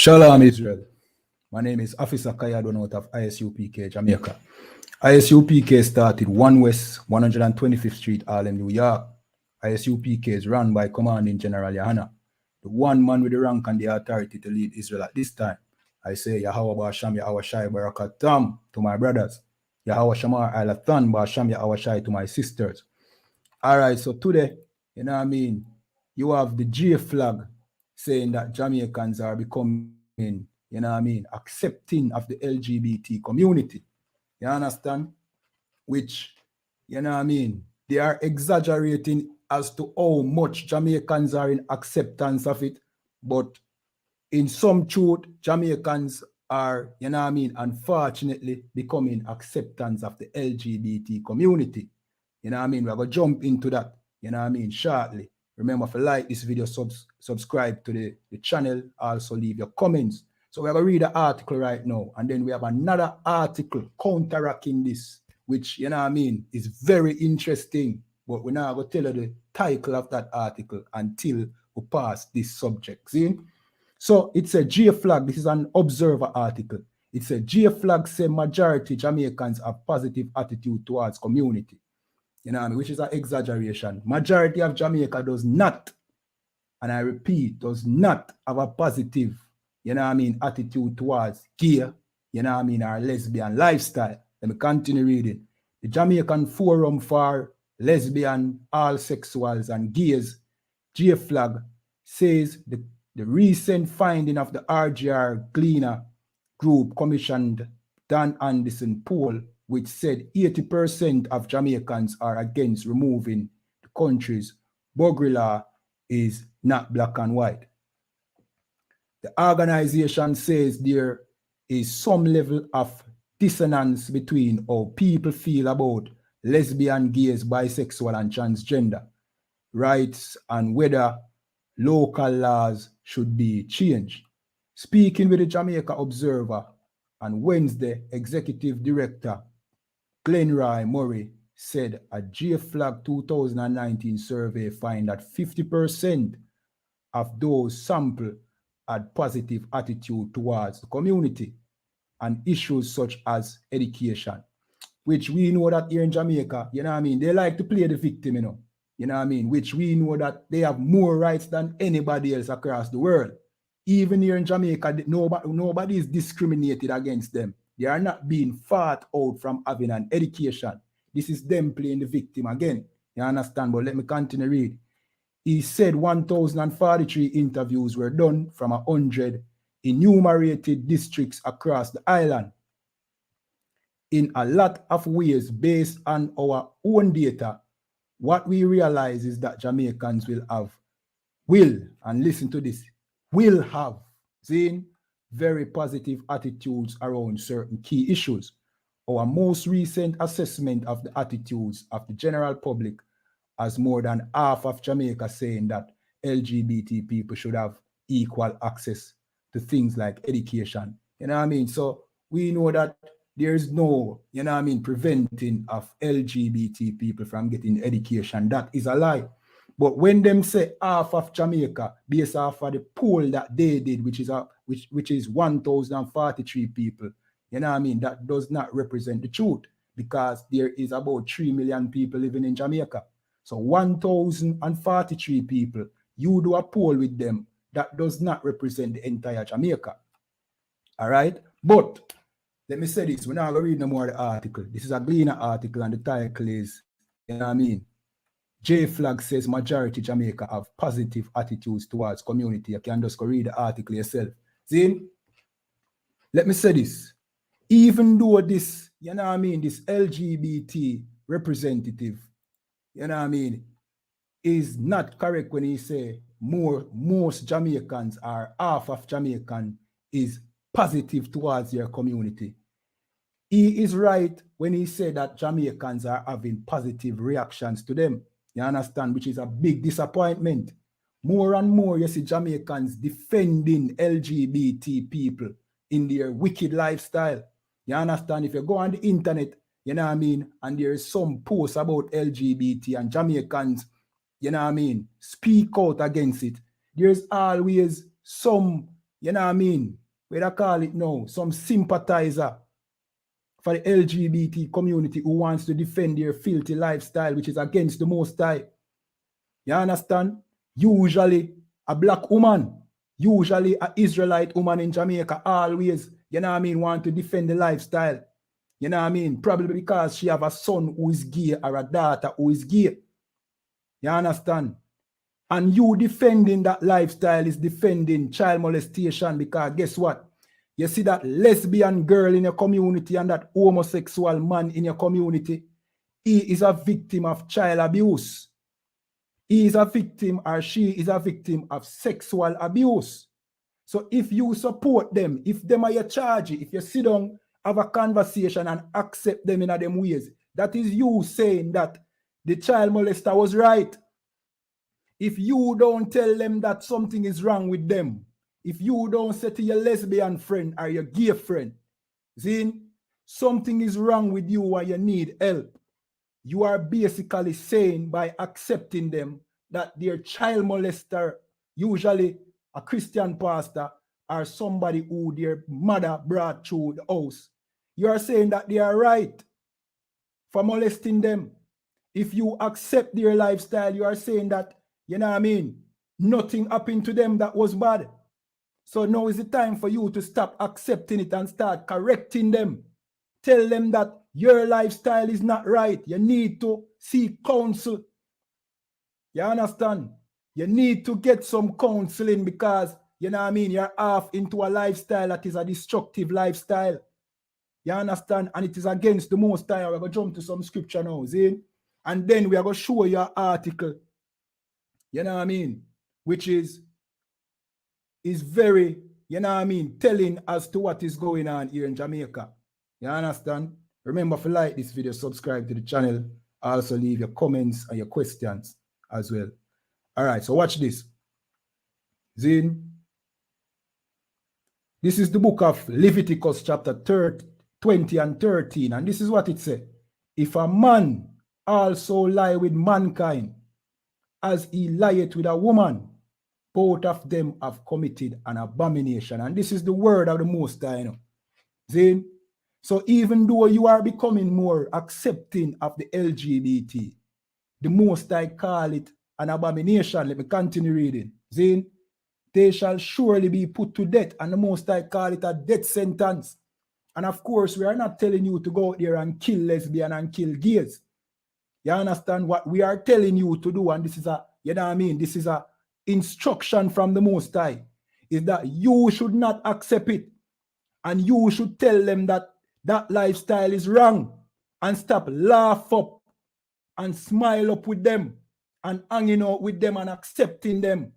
Shalom, Israel. My name is Officer Kayadon out of I.S.U.P.K, Jamaica. I.S.U.P.K started 1 West 125th Street, Harlem, New York. I.S.U.P.K is run by Commanding General YAHANNA, the one man with the rank and the authority to lead Israel at this time. I say, Yahweh Ba'asham Yahweh Shai Barakatam to my brothers. Yahweh Shamar Alathan Ba'asham Yahweh Shai to my sisters. All right, so today, you know what I mean, you have the J flag saying that Jamaicans are becoming, you know what I mean, accepting of the LGBT community. You understand? Which, you know what I mean, they are exaggerating as to how much Jamaicans are in acceptance of it. But in some truth, Jamaicans are, you know what I mean, unfortunately becoming acceptance of the LGBT community. You know what I mean? We're going to jump into that, you know what I mean, shortly. Remember, if you like this video, subscribe to the channel. Also leave your comments. So we're going to read the article right now. And then we have another article counteracting this, which, you know what I mean, is very interesting. But we're not going to tell you the title of that article until we pass this subject. See? So it's a J flag. This is an Observer article. It's a J flag say majority Jamaicans have positive attitude towards community. You know what I mean? Which is an exaggeration. Majority of Jamaica does not, and I repeat, does not have a positive, you know what I mean, attitude towards gay, you know what I mean, or lesbian lifestyle. Let me continue reading. The Jamaican Forum for Lesbian, All Sexuals and Gays, J flag, says the recent finding of the RGR Gleaner group commissioned Dan Anderson poll, which said 80% of Jamaicans are against removing the country's burglary law, is not black and white. The organization says there is some level of dissonance between how people feel about lesbian, gays, bisexual, and transgender rights and whether local laws should be changed. Speaking with the Jamaica Observer on Wednesday, Executive Director Glenroy Murray said a J flag 2019 survey find that 50% of those sampled had positive attitude towards the community and issues such as education, which we know that here in Jamaica, you know what I mean, they like to play the victim, you know what I mean, which we know that they have more rights than anybody else across the world. Even here in Jamaica, nobody is discriminated against them. They are not being fought out from having an education. This is them playing the victim again. You understand? But let me continue read. He said 1,043 interviews were done from 100 enumerated districts across the island. In a lot of ways, based on our own data, what we realize is that Jamaicans and listen to this, will have seen very positive attitudes around certain key issues. Our most recent assessment of the attitudes of the general public has more than half of Jamaica saying that LGBT people should have equal access to things like education. You know what I mean? So we know that there's no, you know what I mean, preventing of LGBT people from getting education. That is a lie. But when them say half of Jamaica, based off of the poll that they did, which is 1,043 people, you know what I mean, that does not represent the truth, because there is about 3 million people living in Jamaica. So 1,043 people, you do a poll with them, that does not represent the entire Jamaica. All right? But let me say this, we're not going to read no more of the article. This is a Gleaner article, and the title is, you know what I mean, J flag says majority Jamaica have positive attitudes towards community. You can just go read the article yourself. See? Let me say this. Even though this, you know what I mean, this LGBT representative, you know what I mean, is not correct when he say most Jamaicans or half of Jamaican is positive towards their community. He is right when he said that Jamaicans are having positive reactions to them. You understand? Which is a big disappointment. More and more you see Jamaicans defending LGBT people in their wicked lifestyle. You understand? If you go on the internet, you know what I mean, and there is some posts about LGBT and Jamaicans, you know what I mean, speak out against it. There's always some you know what I mean, what I call it now, some sympathizer for the LGBT community who wants to defend their filthy lifestyle, which is against the Most High. You understand? Usually a black woman, usually an Israelite woman in Jamaica, always, you know what I mean, want to defend the lifestyle. You know what I mean? Probably because she have a son who is gay or a daughter who is gay. You understand? And you defending that lifestyle is defending child molestation, because guess what? You see that lesbian girl in your community and that homosexual man in your community, he is a victim of child abuse. He is a victim, or she is a victim of sexual abuse. So if you support them, if them are your charge, if you sit down, have a conversation and accept them in them ways, that is you saying that the child molester was right. If you don't tell them that something is wrong with them, if you don't say to your lesbian friend or your gay friend, see, something is wrong with you and you need help, you are basically saying by accepting them that their child molester, usually a Christian pastor or somebody who their mother brought through the house, you are saying that they are right for molesting them. If you accept their lifestyle, you are saying that, you know what I mean, nothing happened to them that was bad. So now is the time for you to stop accepting it and start correcting them. Tell them that your lifestyle is not right. You need to seek counsel. You understand? You need to get some counseling, because, you know what I mean, you're off into a lifestyle that is a destructive lifestyle. You understand? And it is against the Most High. We're going to jump to some scripture now, see? And then we are going to show you an article, you know what I mean, which is very, you know what I mean, telling as to what is going on here in Jamaica. You understand? Remember to like this video, subscribe to the channel, also leave your comments and your questions as well. All right, so watch this. Zin. This is the book of Leviticus chapter 20 and 13, and this is what it says. If a man also lie with mankind, as he lieth with a woman, both of them have committed an abomination. And this is the word of the Most High. You know? See? So even though you are becoming more accepting of the LGBT, the Most High call it an abomination. Let me continue reading. See? They shall surely be put to death, and the Most High call it a death sentence. And of course, we are not telling you to go out there and kill lesbian and kill gays. You understand what we are telling you to do? And this is a, you know what I mean, this is a instruction from the Most High, is that you should not accept it. And you should tell them that that lifestyle is wrong, and stop laugh up and smile up with them and hanging out with them and accepting them.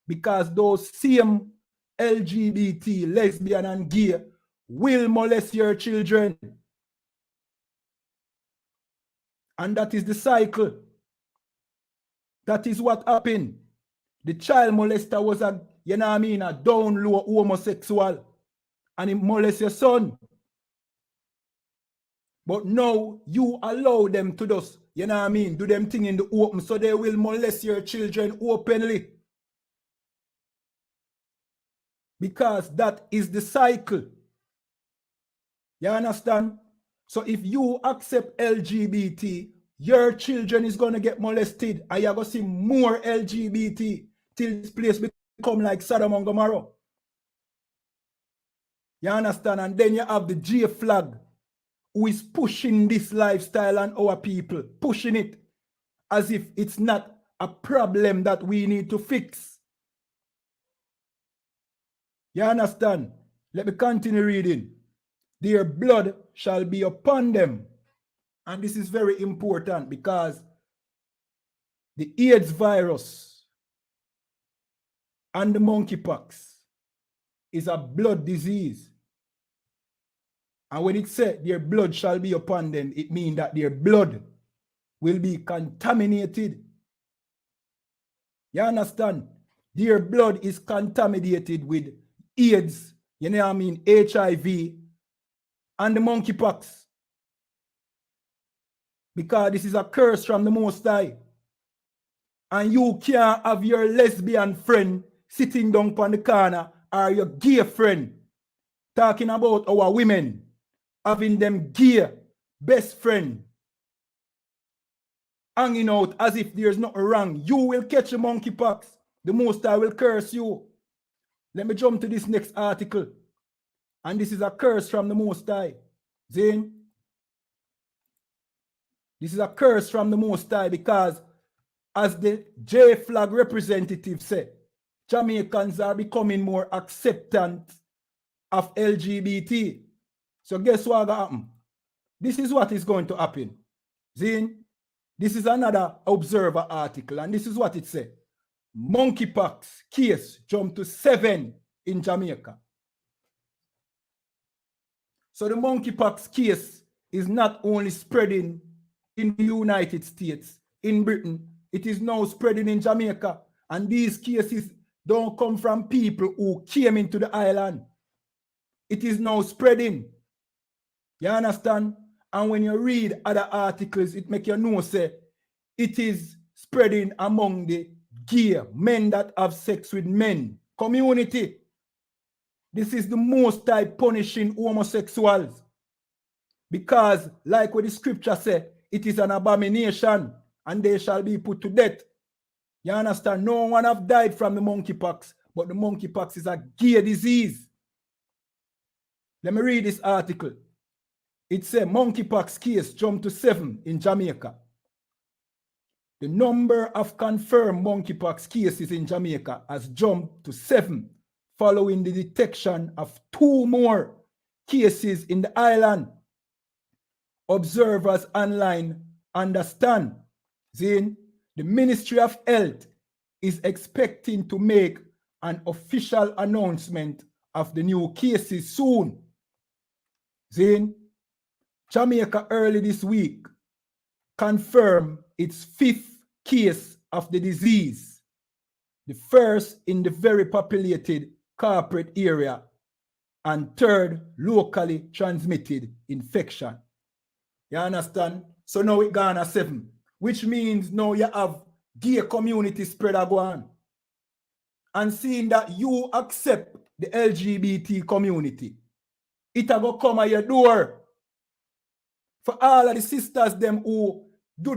Because those same LGBT, lesbian and gay will molest your children. And that is the cycle. That is what happened. The child molester was a, you know what I mean, a down low homosexual. And he molest your son. But now you allow them to just, you know what I mean, do them thing in the open, so they will molest your children openly. Because that is the cycle. You understand? So if you accept LGBT, your children is going to get molested, and you're going to see more LGBT till this place become like Sodom and Gomorrah. You understand? And then you have the J flag, who is pushing this lifestyle on our people, pushing it as if it's not a problem that we need to fix. You understand? Let me continue reading. Their blood shall be upon them. And this is very important, because the AIDS virus and the monkeypox is a blood disease. And when it said their blood shall be upon them, it means that their blood will be contaminated. You understand? Their blood is contaminated with AIDS, you know what I mean, HIV, and the monkeypox. Because this is a curse from the Most High. And you can't have your lesbian friend sitting down on the corner or your gay friend talking about our women having them gay best friend hanging out as if there's nothing wrong, you will catch a monkeypox. The Most High will curse you. Let me jump to this next article. And this is a curse from the Most High. Zane, this is a curse from the Most High because as the J flag representative said, Jamaicans are becoming more acceptant of LGBT. So guess what going to happen? This is what is going to happen. Zane, this is another Observer article, and this is what it said. Monkeypox case jumped to 7 in Jamaica. So the monkeypox case is not only spreading in the United States, in Britain, it is now spreading in Jamaica. And these cases don't come from people who came into the island. It is now spreading. You understand? And when you read other articles, it make you know, say, it is spreading among the gay men that have sex with men community. This is the Most High punishing homosexuals. Because, like what the scripture says, it is an abomination and they shall be put to death. You understand? No one have died from the monkeypox, but the monkeypox is a gay disease. Let me read this article. It says monkeypox case jumped to 7 in Jamaica. The number of confirmed monkeypox cases in Jamaica has jumped to 7 following the detection of 2 more cases in the island. Observers online understand, Zane, the Ministry of Health is expecting to make an official announcement of the new cases soon. Zane, Jamaica early this week confirmed its 5th case of the disease, the first in the very populated corporate area and 3rd locally transmitted infection. You understand? So now it gone at 7, which means now you have gay community spread on. And seeing that you accept the LGBT community, it will come at your door. For all of the sisters them who do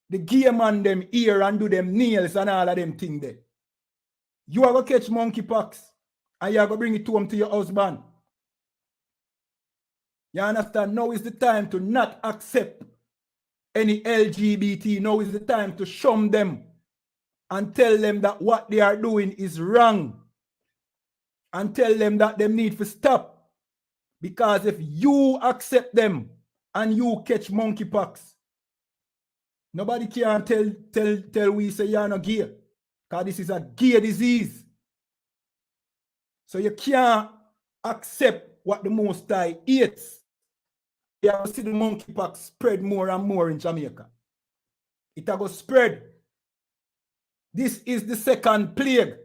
the gay man them ear and do them nails and all of them things there. You are going to catch monkeypox and you are going to bring it home to your husband. You understand? Now is the time to not accept any LGBT. Now is the time to shun them and tell them that what they are doing is wrong. And tell them that they need to stop. Because if you accept them and you catch monkeypox, nobody can tell we say you're not gay. Because this is a gay disease. So you can't accept what the Most High hates. You have to see the monkeypox spread more and more in Jamaica. It will spread. This is the 2nd plague.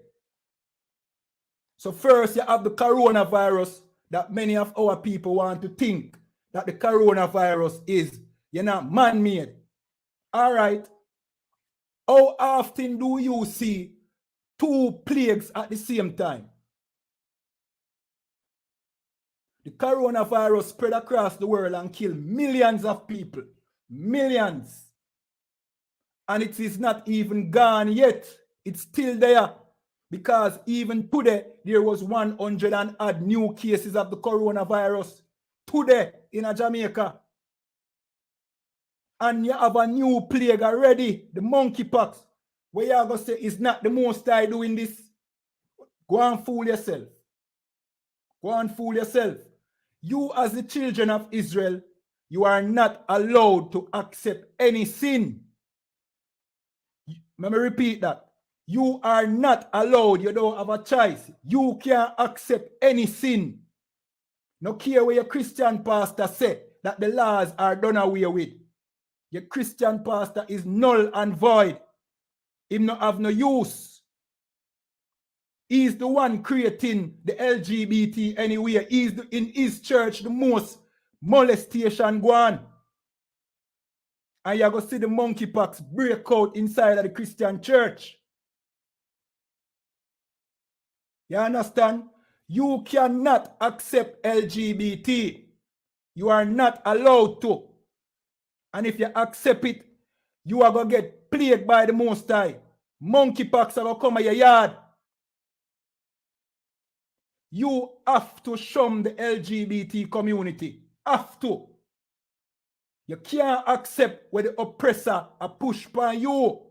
So first you have the coronavirus that many of our people want to think that the coronavirus is, man-made. All right. How often do you see 2 plagues at the same time? The coronavirus spread across the world and killed millions of people. Millions. And it is not even gone yet. It's still there. Because even today, there was 100 and odd new cases of the coronavirus. Today in Jamaica. And you have a new plague already, the monkeypox. Where you are going to say, it's not the Most High doing this. Go and fool yourself. Go and fool yourself. You as the children of Israel, you are not allowed to accept any sin. Let me repeat that. You are not allowed. You don't have a choice. You can't accept any sin. No care where your Christian pastor say that the laws are done away with. Your Christian pastor is null and void. He not have no use. He's the one creating the LGBT anyway. He's in his church the most molestation going. And you're going to see the monkeypox break out inside of the Christian church. You understand? You cannot accept LGBT. You are not allowed to. And if you accept it, you are going to get plagued by the Most High. Monkeypox are going to come at your yard. You have to shun the LGBT community. Have to. You can't accept where the oppressor a push by you.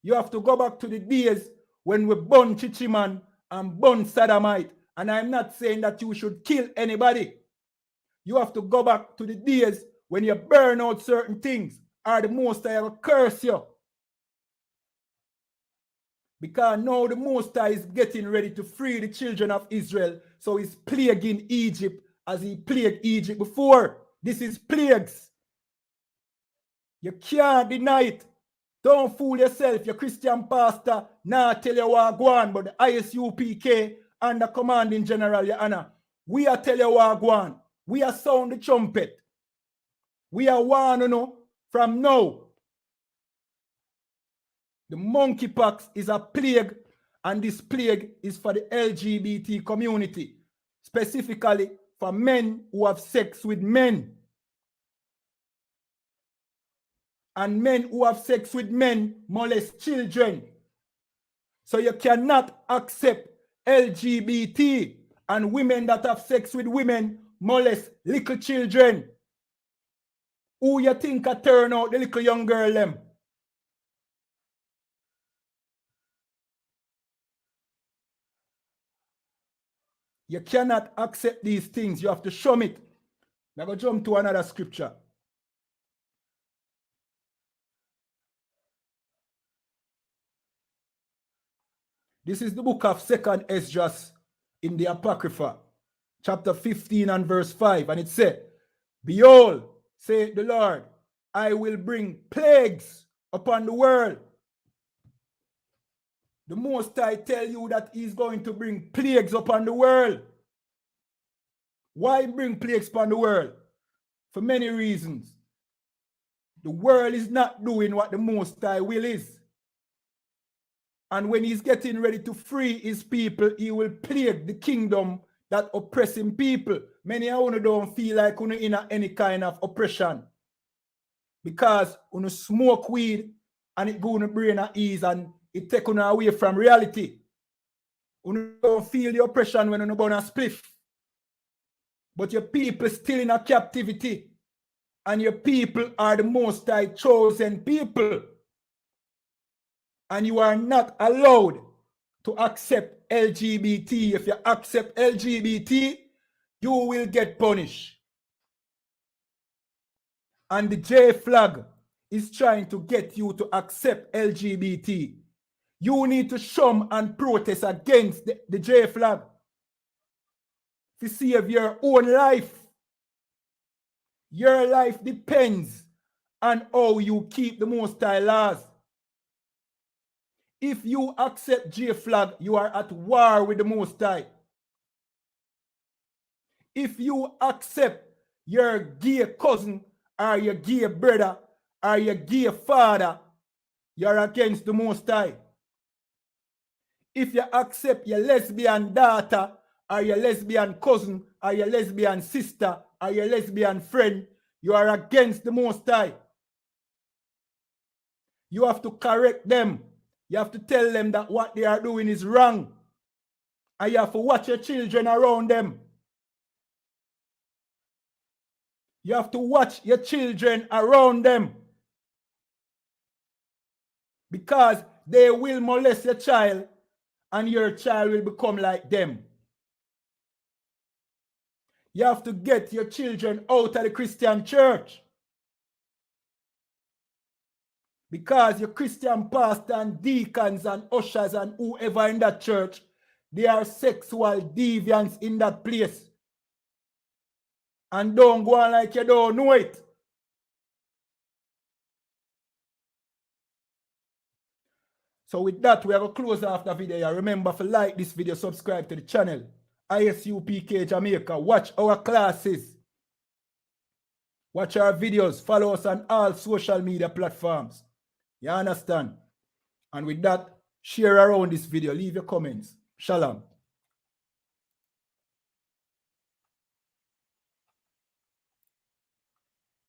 You have to go back to the days when we burn Chichiman and burn Saddamite. And I'm not saying that you should kill anybody. You have to go back to the days when you burn out certain things, or the Most High will curse you. Because now the Most High is getting ready to free the children of Israel. So he's plaguing Egypt as he plagued Egypt before. This is plagues. You can't deny it. Don't fool yourself. Your Christian pastor now tell you what go on, but the I.S.U.P.K and the commanding general, YAHANNA, we are tell you what go on. We are sound the trumpet. We are warning from now. The monkeypox is a plague, and this plague is for the LGBT community, specifically for men who have sex with men. And men who have sex with men molest children. So you cannot accept LGBT and women that have sex with women molest little children. Who you think a turn out the little young girl them? You cannot accept these things. You have to show it. Now go jump to another scripture. This is the book of 2nd Esdras in the Apocrypha, chapter 15 and verse 5. And it said, behold, saith the Lord, I will bring plagues upon the world. The Most High tell you that he's going to bring plagues upon the world. Why bring plagues upon the world? For many reasons. The world is not doing what the Most High will is. And when he's getting ready to free his people, he will plague the kingdom that oppressing people. Many of you don't feel like you're in any kind of oppression. Because you smoke weed and it go in the brain at ease and it take you away from reality. You don't feel the oppression when you burn a spliff. But your people still in a captivity. And your people are the Most High chosen people. And you are not allowed to accept LGBT. If you accept LGBT, you will get punished. And the J flag is trying to get you to accept LGBT. You need to shun and protest against the J flag to save your own life. Your life depends on how you keep the Most High laws. If you accept J flag, you are at war with the Most High. If you accept your gay cousin or your gay brother or your gay father, you're against the Most High. If you accept your lesbian daughter or your lesbian cousin or your lesbian sister or your lesbian friend, you are against the Most High. You have to correct them. You have to tell them that what they are doing is wrong. And you have to watch your children around them. You have to watch your children around them. Because they will molest your child and your child will become like them. You have to get your children out of the Christian church. Because your Christian pastor and deacons and ushers and whoever in that church, they are sexual deviants in that place. And don't go on like you don't know it. So with that, we are going to close off the video. Remember to like this video, subscribe to the channel. I.S.U.P.K Jamaica. Watch our classes. Watch our videos. Follow us on all social media platforms. You understand? And with that, share around this video. Leave your comments. Shalom.